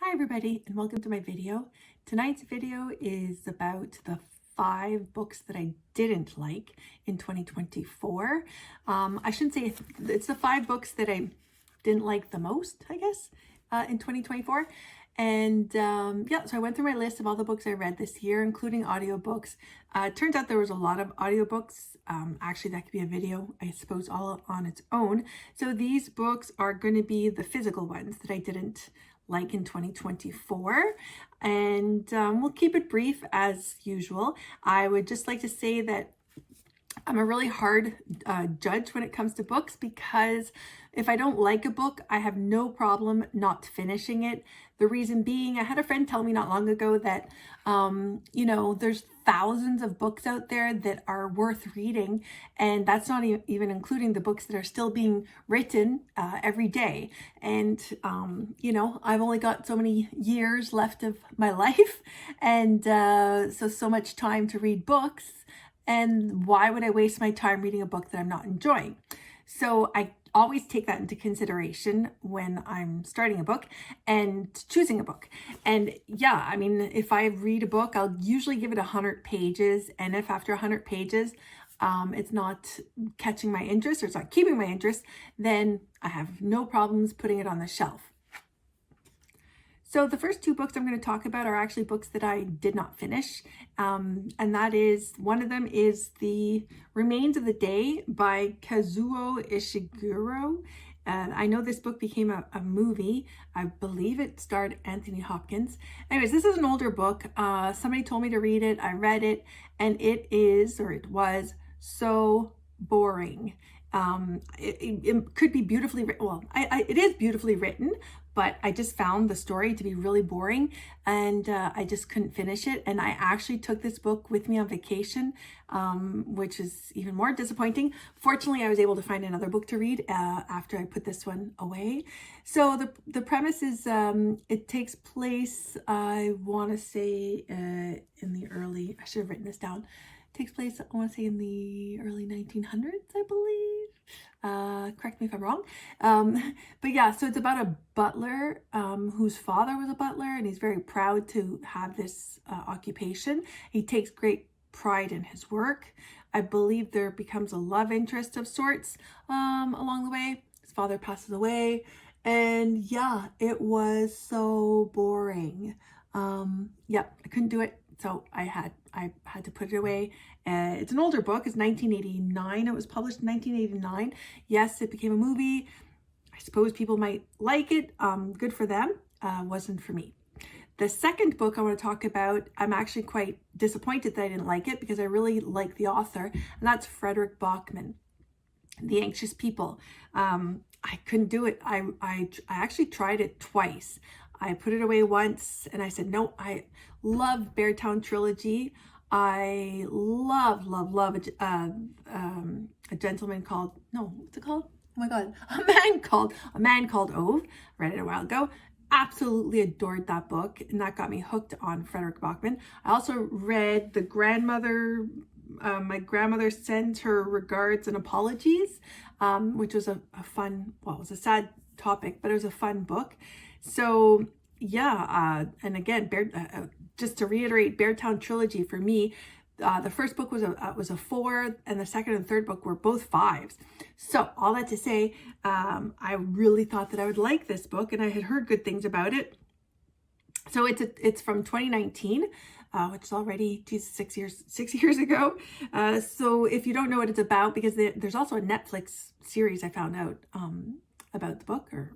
Hi everybody and welcome to my video. Tonight's video is about the 5 books that I didn't like in 2024. I shouldn't say it's the 5 books that I didn't like the most, I guess, in 2024. And yeah, so I went through my list of all the books I read this year, including audiobooks. It turns out there was a lot of audiobooks. Actually, that could be a video, I suppose, all on its own. So these books are going to be the physical ones that I didn't like in 2024, and we'll keep it brief as usual. I would just like to say that I'm a really hard judge when it comes to books, because if I don't like a book, I have no problem not finishing it. The reason being, I had a friend tell me not long ago that, there's thousands of books out there that are worth reading, and that's not even including the books that are still being written every day. And, I've only got so many years left of my life, and so much time to read books. And why would I waste my time reading a book that I'm not enjoying? So I always take that into consideration when I'm starting a book and choosing a book. And yeah, I mean, if I read a book, I'll usually give it 100 pages. And if after 100 pages, it's not catching my interest or it's not keeping my interest, then I have no problems putting it on the shelf. So the first 2 books I'm going to talk about are actually books that I did not finish. And that is, one of them is The Remains of the Day by Kazuo Ishiguro. And I know this book became a movie. I believe it starred Anthony Hopkins. Anyways, this is an older book. Somebody told me to read it. I read it, and it was so boring. It could be beautifully written. Well, it is beautifully written, but I just found the story to be really boring, and I just couldn't finish it. And I actually took this book with me on vacation, which is even more disappointing. Fortunately, I was able to find another book to read after I put this one away. So the premise is it takes place, I want to say, in the early, I should have written this down. Takes place, I want to say, in the early 1900s, I believe. Correct me if I'm wrong. But yeah, so it's about a butler whose father was a butler, and he's very proud to have this occupation. He takes great pride in his work. I believe there becomes a love interest of sorts along the way. His father passes away, and yeah, it was so boring. Yeah, I couldn't do it. So I had to put it away. It's an older book. It's 1989. It was published in 1989. Yes, it became a movie. I suppose people might like it. Good for them. Wasn't for me. The second book I want to talk about, I'm actually quite disappointed that I didn't like it, because I really like the author, and that's Fredrik Backman, The Anxious People. I couldn't do it. I actually tried it twice. I put it away once and I said, no. I love Beartown Trilogy. I love a gentleman called, no, what's it called? Oh my God, a man called Ove. Read it a while ago. Absolutely adored that book, and that got me hooked on Fredrik Backman. I also read The Grandmother, My Grandmother Sends Her Regards and Apologies, which was a fun, well, it was a sad topic, but it was a fun book. So yeah, and again, just to reiterate, Beartown Trilogy for me, the first book was a 4, and the second and third book were both 5s. So all that to say, I really thought that I would like this book, and I had heard good things about it. So it's from 2019, which is already 6 years ago. So if you don't know what it's about, because there's also a Netflix series I found out about the book, or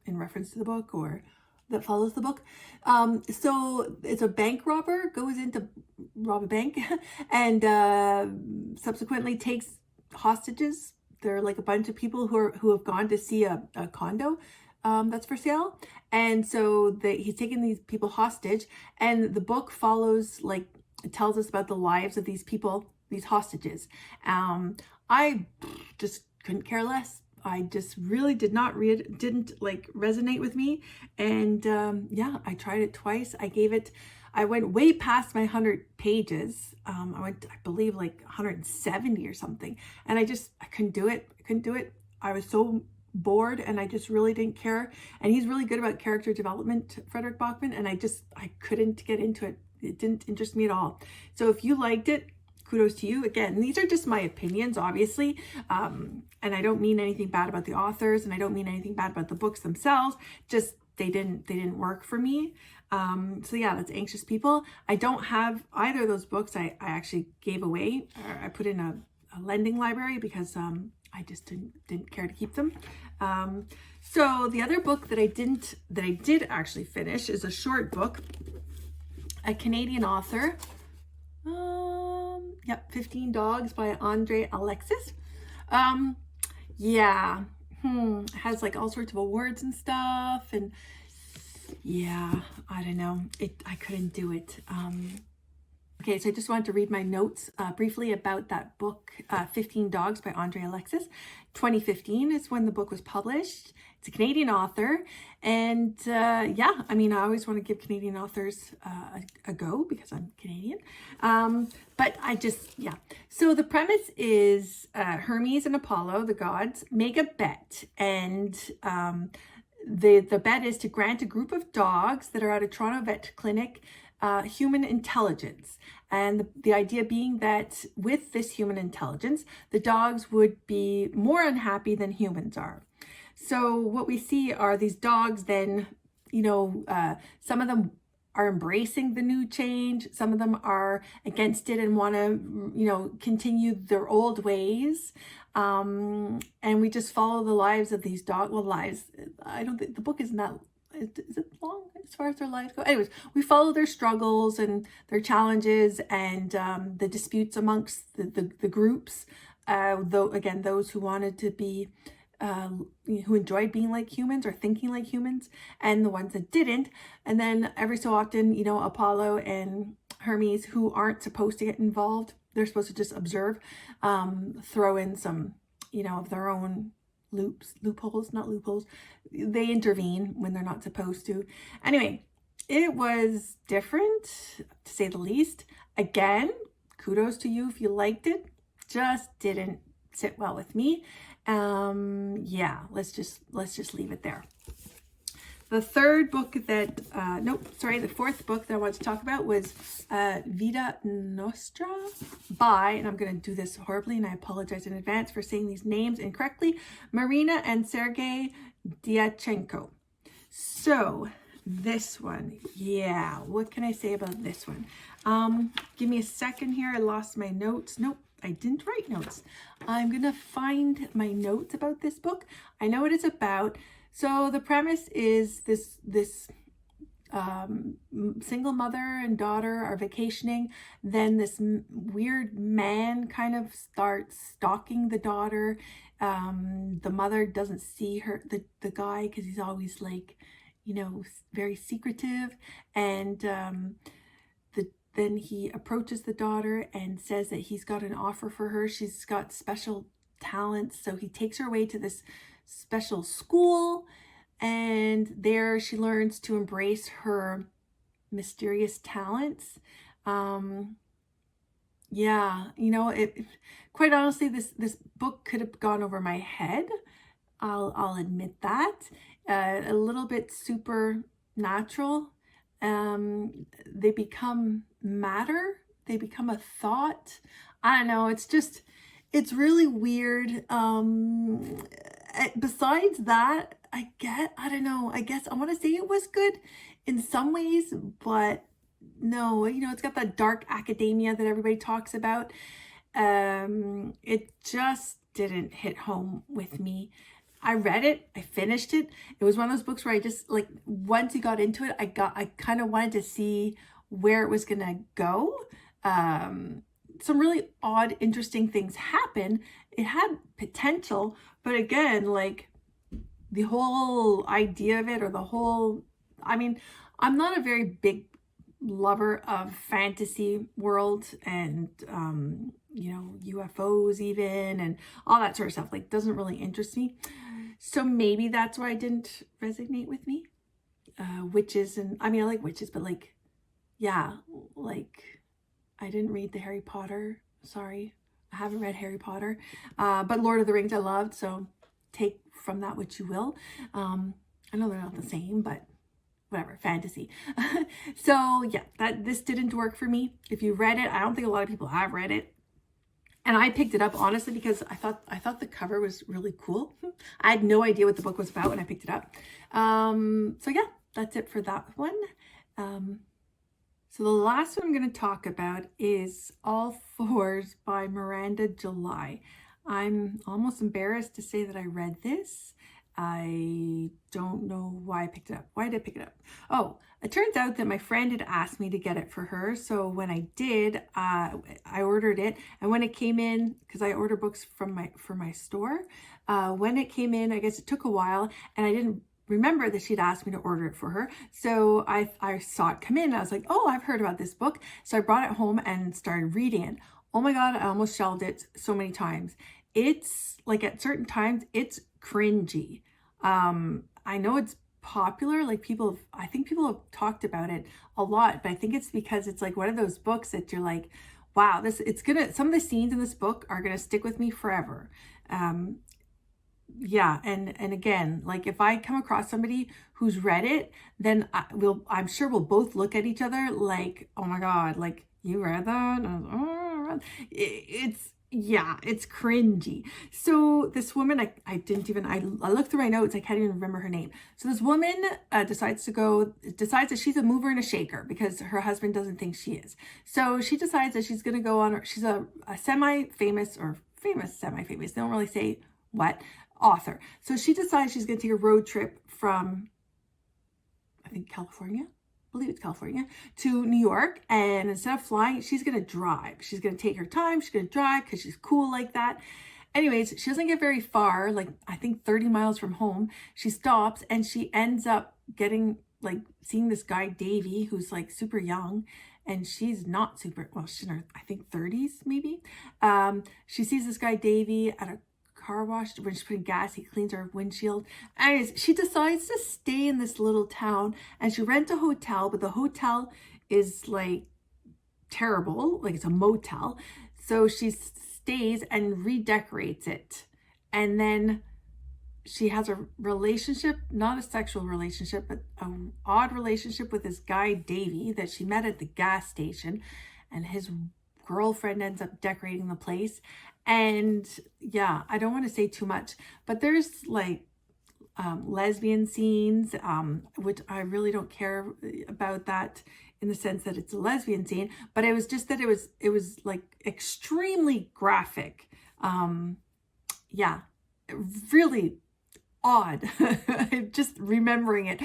in reference to the book, or that follows the book. So it's a bank robber, goes in to rob a bank, and subsequently takes hostages. They're like a bunch of people who have gone to see a condo that's for sale. And so he's taking these people hostage, and the book follows, like, it tells us about the lives of these people, these hostages. I just couldn't care less. I just really didn't like resonate with me. And yeah, I tried it twice. I went way past my 100 pages. I went, I believe, like 170 or something. And I couldn't do it. I was so bored and I just really didn't care. And he's really good about character development, Frederick Bachman, and I couldn't get into it. It didn't interest me at all. So if you liked it, kudos to you. Again, these are just my opinions, obviously. And I don't mean anything bad about the authors, and I don't mean anything bad about the books themselves. Just they didn't work for me. So yeah, that's Anxious People. I don't have either of those books. I actually gave away, or I put in a lending library because I just didn't care to keep them. So the other book that I did actually finish is a short book, a Canadian author. Yep, 15 Dogs by Andre Alexis. Yeah, it has like all sorts of awards and stuff, and yeah, I don't know. I couldn't do it. Okay, so I just wanted to read my notes briefly about that book, 15 Dogs by Andre Alexis. 2015 is when the book was published. It's a Canadian author. And yeah, I mean, I always want to give Canadian authors a go because I'm Canadian. But yeah. So the premise is Hermes and Apollo, the gods, make a bet. And the bet is to grant a group of dogs that are at a Toronto vet clinic human intelligence. And the idea being that with this human intelligence, the dogs would be more unhappy than humans are. So what we see are these dogs then, some of them are embracing the new change. Some of them are against it and want to, continue their old ways. And we just follow the lives of these lives. I don't think the book isn't that, is it long as far as their lives go? Anyways, we follow their struggles and their challenges and the disputes amongst the groups. Though again, those who wanted to be, who enjoyed being like humans or thinking like humans, and the ones that didn't. And then every so often, Apollo and Hermes, who aren't supposed to get involved, they're supposed to just observe, throw in some, of their own loopholes, not loopholes. They intervene when they're not supposed to. Anyway, it was different, to say the least. Again, kudos to you if you liked it. Just didn't sit well with me. Yeah, let's just leave it there. The third book that, the fourth book that I wanted to talk about was Vita Nostra by, and I'm going to do this horribly and I apologize in advance for saying these names incorrectly, Marina and Sergei Dyachenko. So this one, yeah, what can I say about this one? Give me a second here. I lost my notes. Nope, I didn't write notes. I'm going to find my notes about this book. I know what it's about. So the premise is this single mother and daughter are vacationing. Then this weird man kind of starts stalking the daughter. The mother doesn't see the guy because he's always like, very secretive. And then he approaches the daughter and says that he's got an offer for her. She's got special talents. So he takes her away to this special school, and there she learns to embrace her mysterious talents. Yeah, quite honestly, this book could have gone over my head. I'll admit that. A little bit supernatural. They become matter. They become a thought. I don't know. It's really weird. Besides that, I don't know. I guess I want to say it was good in some ways, but no, it's got that dark academia that everybody talks about. It just didn't hit home with me. I read it, I finished it. It was one of those books where I just once you got into it, I kind of wanted to see where it was gonna go. Some really odd, interesting things happen. It had potential, but again, the whole idea of it, or I'm not a very big lover of fantasy world and, UFOs even, and all that sort of stuff, doesn't really interest me. So maybe that's why it didn't resonate with me. Witches, and I like witches, but I didn't read the Harry Potter. Sorry, I haven't read Harry Potter. But Lord of the Rings I loved, so take from that what you will. I know they're not the same, but whatever, fantasy. So yeah, this didn't work for me. If you read it, I don't think a lot of people have read it. And I picked it up honestly because I thought the cover was really cool. I had no idea what the book was about when I picked it up. So yeah, that's it for that one. So the last one I'm going to talk about is All Fours by Miranda July. I'm almost embarrassed to say that I read this. I don't know why I picked it up. Why did I pick it up? Oh, it turns out that my friend had asked me to get it for her. So when I did, I ordered it. And when it came in, because I order books for my store, when it came in, I guess it took a while, and I didn't remember that she'd asked me to order it for her. So I saw it come in. And I was like, oh, I've heard about this book. So I brought it home and started reading it. Oh my God, I almost shelved it so many times. It's like at certain times, it's cringy. I know it's popular, like I think people have talked about it a lot, but I think it's because it's like one of those books that you're like, wow, some of the scenes in this book are gonna stick with me forever. Yeah, and again, like if I come across somebody who's read it, then I'm sure we'll both look at each other like, oh my God, like you read that? Yeah, it's cringy. So this woman, I looked through my notes, I can't even remember her name. So this woman decides that she's a mover and a shaker because her husband doesn't think she is. So she decides that she's gonna go on, she's a semi-famous, they don't really say what, author. So she decides she's gonna take a road trip from, I think California, I believe it's California, to New York. And instead of flying, she's going to drive. She's going to take her time. She's going to drive because she's cool like that. Anyways, she doesn't get very far, like I think 30 miles from home. She stops and she ends up seeing this guy, Davy, who's like super young. And she's not super, well, she's in her, I think 30s maybe. She sees this guy, Davy, at a car wash. When she's putting gas, he cleans her windshield. Anyways, she decides to stay in this little town and she rents a hotel, but the hotel is like terrible, like it's a motel. So she stays and redecorates it. And then she has a relationship, not a sexual relationship, but an odd relationship with this guy, Davy, that she met at the gas station. And his girlfriend ends up decorating the place. And yeah, I don't want to say too much, but there's like lesbian scenes, which I really don't care about that in the sense that it's a lesbian scene, but it was just that it was like extremely graphic. Yeah, really odd. Just remembering it.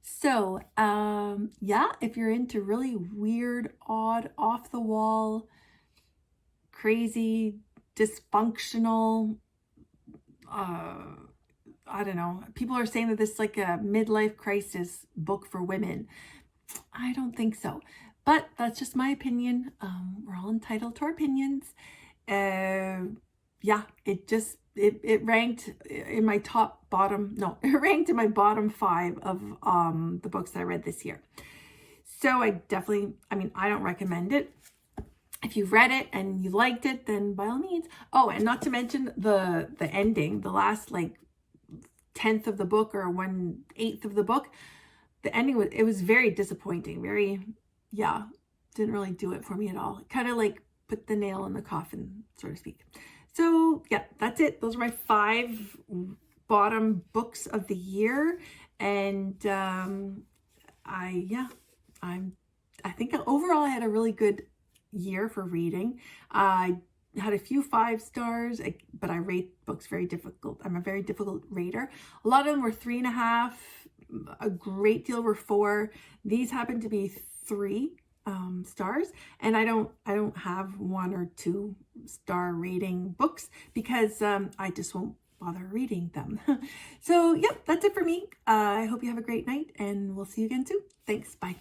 So yeah, if you're into really weird, odd, off the wall, crazy, dysfunctional, I don't know, people are saying that this is like a midlife crisis book for women. I don't think so, but that's just my opinion. We're all entitled to our opinions. Yeah, it ranked in my it ranked in my bottom 5 of the books that I read this year. So I don't recommend it. If you read it and you liked it, then by all means. Oh, and not to mention the ending, the last like 10th of the book or 1/8 of the book, the ending was very disappointing. Didn't really do it for me at all. Kind of like put the nail in the coffin, so to speak. So yeah, that's it. Those are my 5 bottom books of the year. And I think overall I had a really good year for reading. I had a few 5 stars, but I rate books very difficult. I'm a very difficult rater. A lot of them were 3.5. A great deal were 4. These happen to be 3 stars, and I don't have 1 or 2 star rating books because I just won't bother reading them. So yep, that's it for me. I hope you have a great night, and we'll see you again soon. Thanks. Bye.